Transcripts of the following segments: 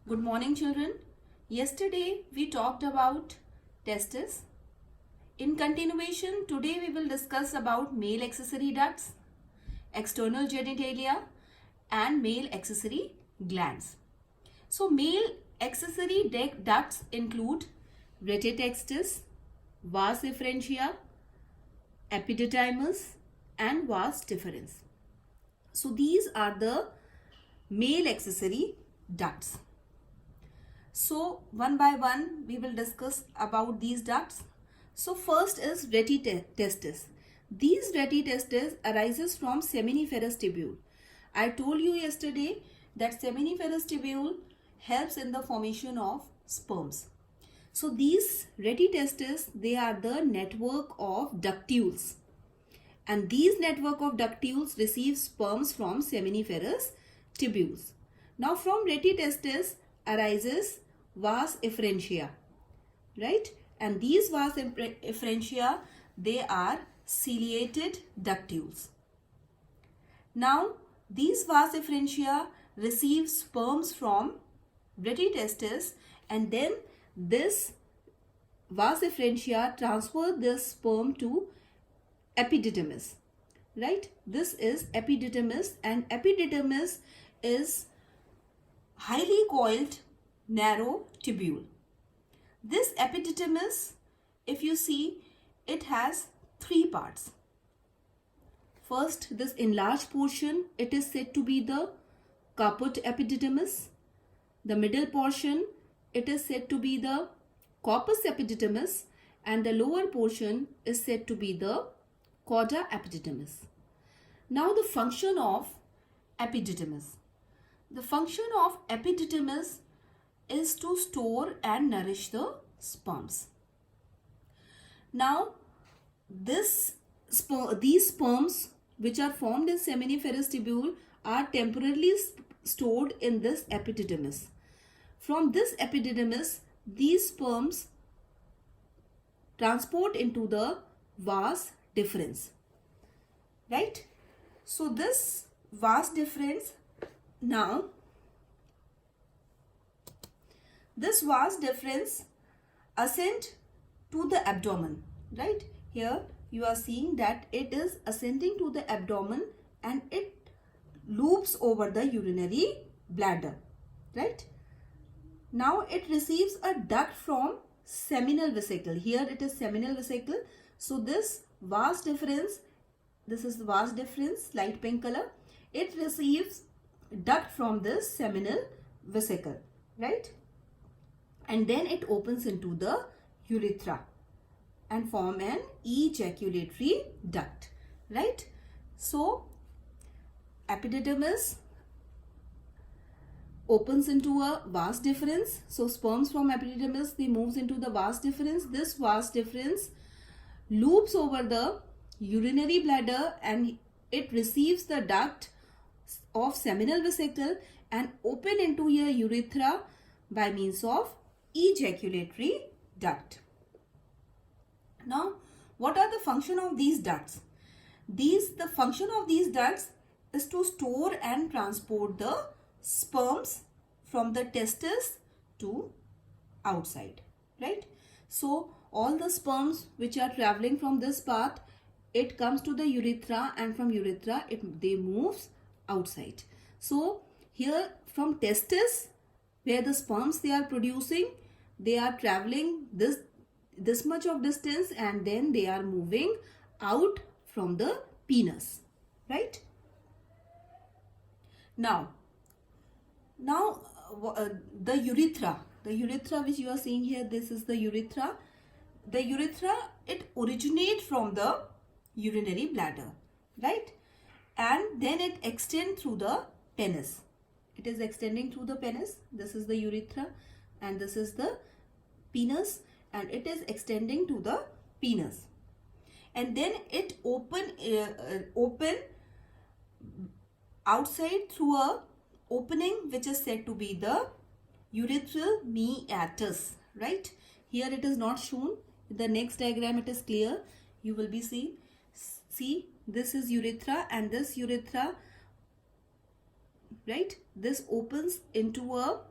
Good morning, children. Yesterday we talked about testes. In continuation, today we will discuss about male accessory ducts, external genitalia, and male accessory glands. So, male accessory ducts include reticestis, vas efferentia, epididymis, and vas deferens. So, these are the male accessory ducts. So one by one we will discuss about these ducts. So first is reticestis. These reticestis arises from seminiferous tubule. I told you yesterday that seminiferous tubule helps in the formation of sperms. So these reticestis, they are the network of ductules, and these network of ductules receive sperms from seminiferous tubules. Now from reticestis arises vas efferentia, right? And these vas efferentia, they are ciliated ductules. Now these vas efferentia receive sperms from reticestis, and then this vas efferentia transfer this sperm to epididymis, right? This is epididymis, and epididymis is highly coiled narrow tubule. This epididymis, if you see, it has three parts. First, this enlarged portion, it is said to be the caput epididymis. The middle portion, it is said to be the corpus epididymis, and the lower portion is said to be the cauda epididymis. Now the function of epididymis. The function of epididymis is to store and nourish the sperms. Now these sperms which are formed in seminiferous tubule are temporarily stored in this epididymis. From this epididymis, these sperms transport into the vas deferens, right? So this vas deferens, now this vas deferens ascend to the abdomen, right? Here you are seeing that it is ascending to the abdomen and it loops over the urinary bladder, right? Now it receives a duct from seminal vesicle. Here it is seminal vesicle. So this vas deferens, this is the vas deferens, light pink color. It receives duct from this seminal vesicle, right? And then it opens into the urethra and form an ejaculatory duct, right? So epididymis opens into a vas deferens. So sperms from epididymis, they moves into the vas deferens. This vas deferens loops over the urinary bladder and it receives the duct of seminal vesicle and open into your urethra by means of ejaculatory duct. Now, what are the function of these ducts? The function of these ducts is to store and transport the sperms from the testis to outside, right? So all the sperms which are traveling from this path, it comes to the urethra, and from urethra they moves outside. So here from testis, where the sperms they are producing, they are traveling this much of distance and then they are moving out from the penis, right? Now the urethra which you are seeing here, this is the urethra. The urethra, it originates from the urinary bladder, right? And then it extends through the penis. It is extending through the penis. This is the urethra and this is the penis, and it is extending to the penis. And then it open outside through a opening which is said to be the urethral meatus, right? Here it is not shown. In the next diagram it is clear. You will be see this is urethra, and this urethra, right, this opens into a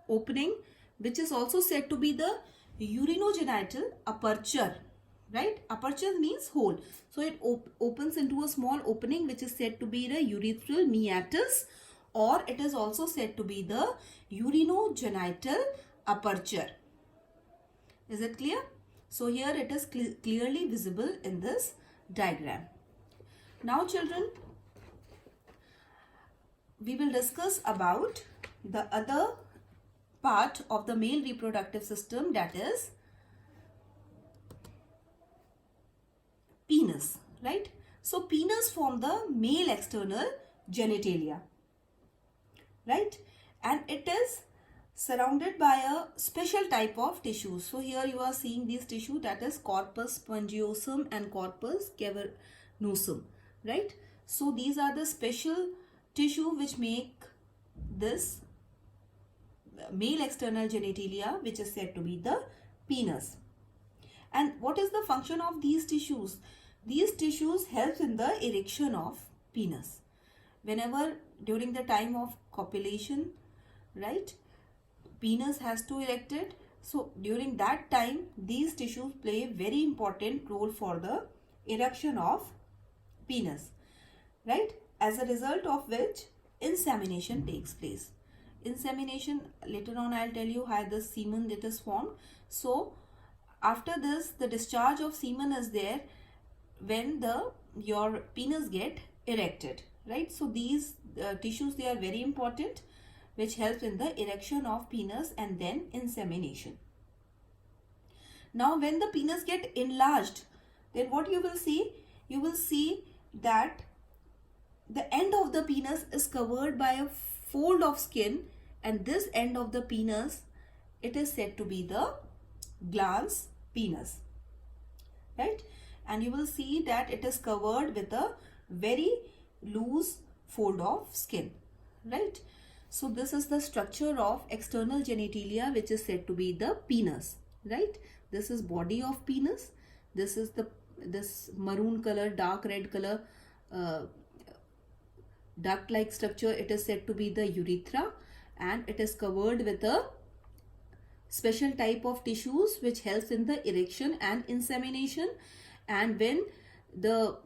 opening which is also said to be the urinogenital aperture, right? Aperture means hole. So it opens into a small opening which is said to be the urethral meatus, or it is also said to be the urinogenital aperture. Is it clear? So here it is clearly visible in this diagram. Now children, we will discuss about the other part of the male reproductive system, that is penis, right? So penis form the male external genitalia, right? And it is surrounded by a special type of tissue. So here you are seeing these tissue, that is corpus spongiosum and corpus cavernosum, right? So these are the special tissue which make this male external genitalia, which is said to be the penis. And what is the function of these tissues? These tissues help in the erection of penis. Whenever during the time of copulation, right, penis has to erected. So during that time, these tissues play a very important role for the erection of penis, right? As a result of which insemination takes place. Insemination, later on I'll tell you how the semen that is formed. So after this, the discharge of semen is there when your penis get erected, right? So these tissues, they are very important, which helps in the erection of penis and then insemination. Now when the penis get enlarged, then what you will see? You will see that the end of the penis is covered by a fold of skin, and this end of the penis, it is said to be the glans penis, right? And you will see that it is covered with a very loose fold of skin, right? So this is the structure of external genitalia, which is said to be the penis, right? This is body of penis. This is this maroon color, dark red color, duct-like structure. It is said to be the urethra, and it is covered with a special type of tissues which helps in the erection and insemination. And when the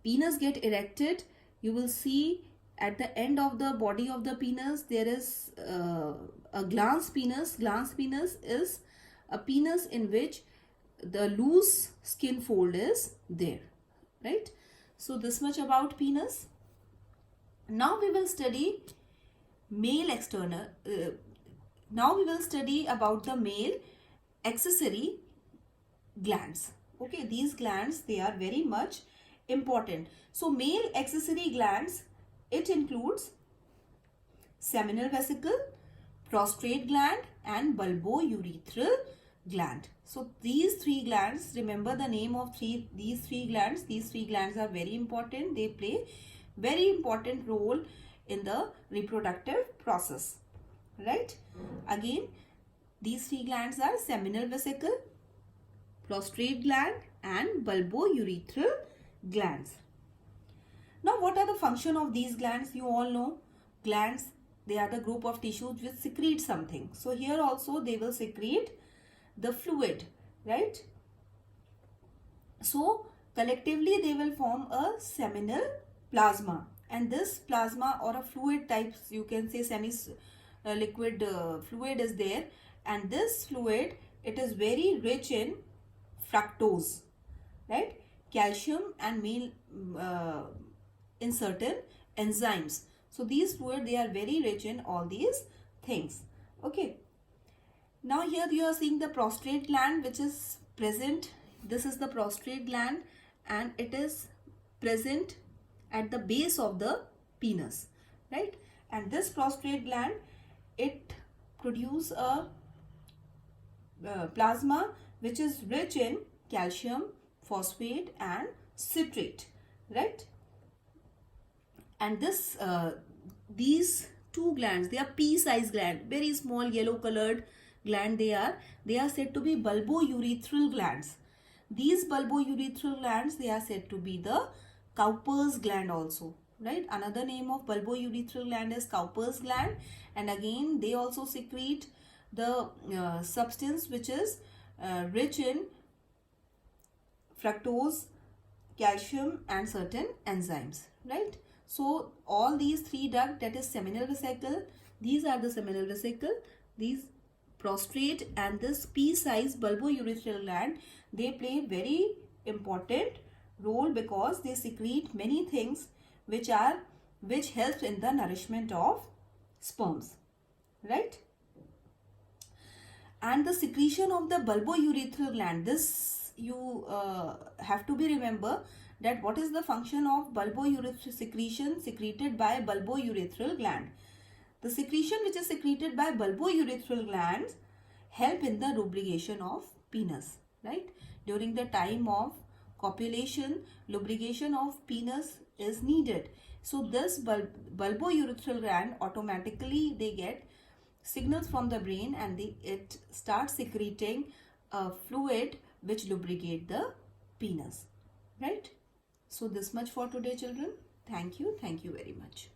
penis get erected, you will see at the end of the body of the penis there is a glans penis. Glans penis is a penis in which the loose skin fold is there, right? So this much about penis. Now we will study male external. Now we will study about the male accessory glands. Okay, these glands, they are very much important. So male accessory glands, it includes seminal vesicle, prostrate gland and bulbourethral gland. So these three glands, remember the name of these three glands. These three glands are very important. They play very important role in the reproductive process, right? Again, these three glands are seminal vesicle, prostrate gland and bulbourethral glands. Now what are the function of these glands? You all know glands, they are the group of tissues which secrete something. So here also they will secrete the fluid, right? So collectively they will form a seminal plasma, and this plasma or a fluid type, you can say semi-liquid fluid is there, and this fluid, it is very rich in fructose, right? Calcium and in certain enzymes. So these fluid, they are very rich in all these things. Okay. Now here you are seeing the prostrate gland which is present. This is the prostrate gland and it is present at the base of the penis, right? And this prostrate gland, it produces a plasma which is rich in calcium, phosphate and citrate, right? And this these two glands, they are pea-sized gland, very small yellow colored gland they are said to be bulbourethral glands. These bulbourethral glands, they are said to be the Cowper's gland also, right? Another name of bulbourethral gland is Cowper's gland, and again they also secrete the substance which is rich in fructose, calcium and certain enzymes, right? So all these three duct, that is seminal vesicle, these are the seminal vesicle, these prostrate and this pea-sized bulbourethral gland, they play very important role because they secrete many things which helps in the nourishment of sperms, right? And the secretion of the bulbourethral gland, this you have to be remember that what is the function of bulbourethral secretion secreted by bulbourethral gland. The secretion which is secreted by bulbourethral glands help in the lubrication of penis, right? During the time of copulation, lubrication of penis is needed. So this bulbourethral gland, automatically they get signals from the brain and it starts secreting a fluid which lubricate the penis, right? So this much for today, children. Thank you very much.